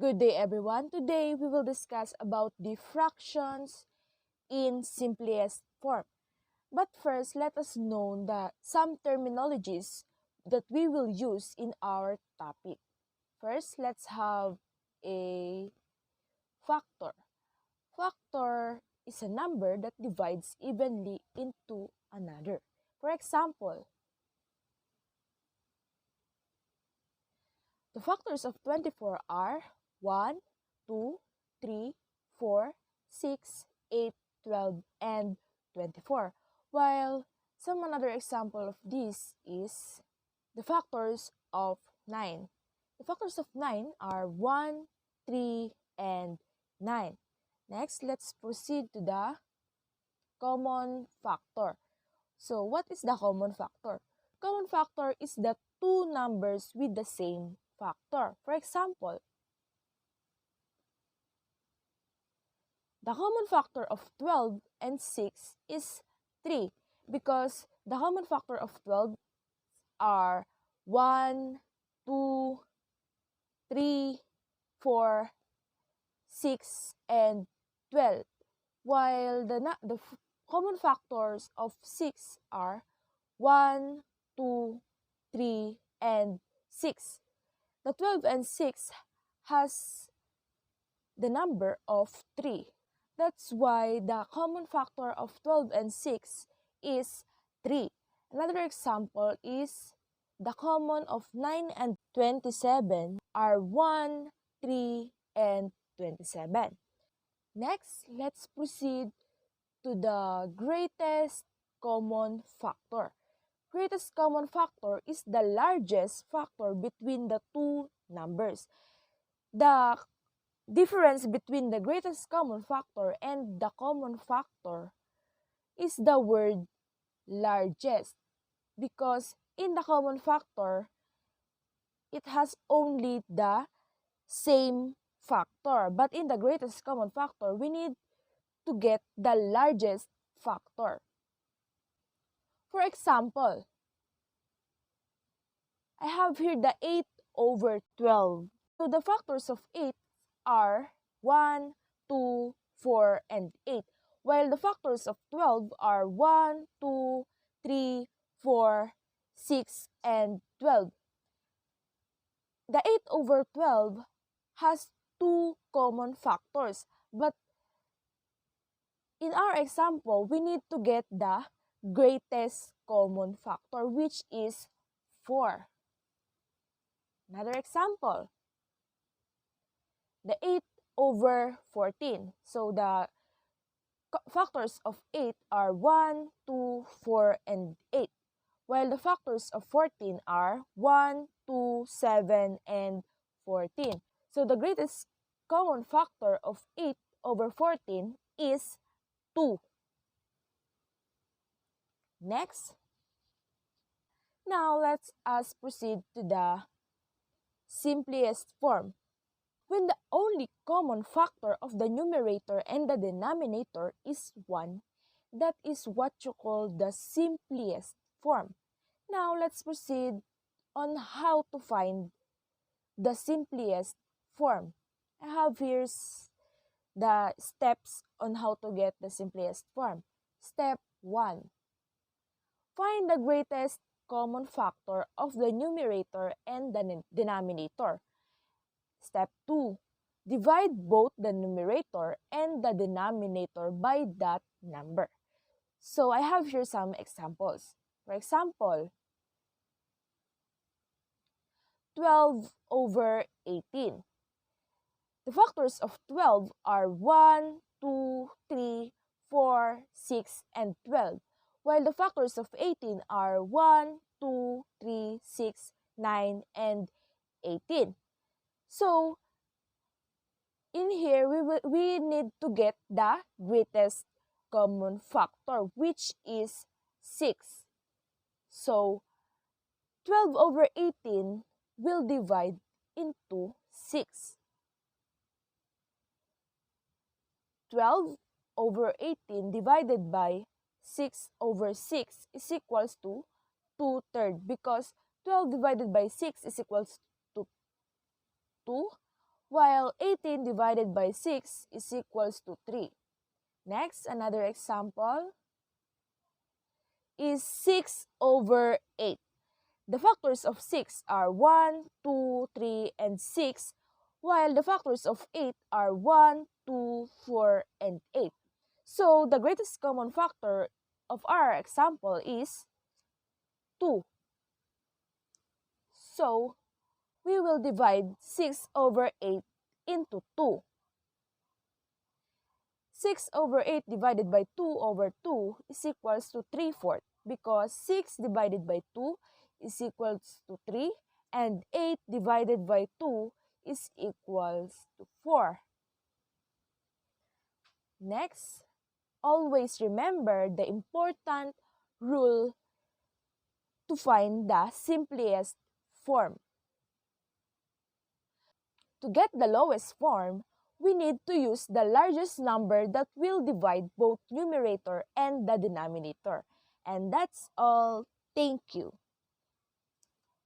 Good day everyone. Today we will discuss about the fractions in simplest form. But first, let us know that some terminologies that we will use in our topic. First, let's have a factor. Factor is a number that divides evenly into another. For example, the factors of 24 are 1, 2, 3, 4, 6, 8, 12, and 24. While some another example of this is the factors of 9. The factors of 9 are 1, 3, and 9. Next, let's proceed to the common factor. So, what is the common factor? Common factor is the two numbers with the same factor. For example, the common factor of 12 and 6 is 3 because the common factor of 12 are 1, 2, 3, 4, 6, and 12. While the common factors of 6 are 1, 2, 3, and 6. The 12 and 6 has the number of 3. That's why the common factor of 12 and 6 is 3. Another example is the common of 9 and 27 are 1, 3, and 27. Next, let's proceed to the greatest common factor. Greatest common factor is the largest factor between the two numbers. The difference between the greatest common factor and the common factor is the word largest, because in the common factor, it has only the same factor. But in the greatest common factor, we need to get the largest factor. For example, I have here the 8 over 12. So the factors of 8 are 1, 2, 4, and 8. While the factors of 12 are 1, 2, 3, 4, 6, and 12. The 8 over 12 has two common factors. But in our example, we need to get the greatest common factor, which is 4. Another example, the 8 over 14. So the factors of 8 are 1, 2, 4, and 8. While the factors of 14 are 1, 2, 7, and 14. So the greatest common factor of 8 over 14 is 2. Next. Now let us proceed to the simplest form. When the only common factor of the numerator and the denominator is 1, that is what you call the simplest form. Now let's proceed on how to find the simplest form. I have here the steps on how to get the simplest form. Step 1. Find the greatest common factor of the numerator and the denominator. Step 2. Divide both the numerator and the denominator by that number. So I have here some examples. For example, 12 over 18. The factors of 12 are 1, 2, 3, 4, 6, and 12. While the factors of 18 are 1, 2, 3, 6, 9, and 18. So, in here, we need to get the greatest common factor, which is 6. So, 12 over 18 will divide into 6. 12 over 18 divided by 6 over 6 is equals to 2/3, because 12 divided by 6 is equals to 2, while 18 divided by 6 is equals to 3. Next, another example is 6 over 8. The factors of 6 are 1, 2, 3, and 6, while the factors of 8 are 1, 2, 4, and 8. So, the greatest common factor of our example is 2. So, we will divide 6 over 8 into 2. 6 over 8 divided by 2 over 2 is equals to 3/4 because 6 divided by 2 is equals to 3 and 8 divided by 2 is equals to 4. Next, always remember the important rule to find the simplest form. To get the lowest form, we need to use the largest number that will divide both numerator and the denominator. And that's all. Thank you.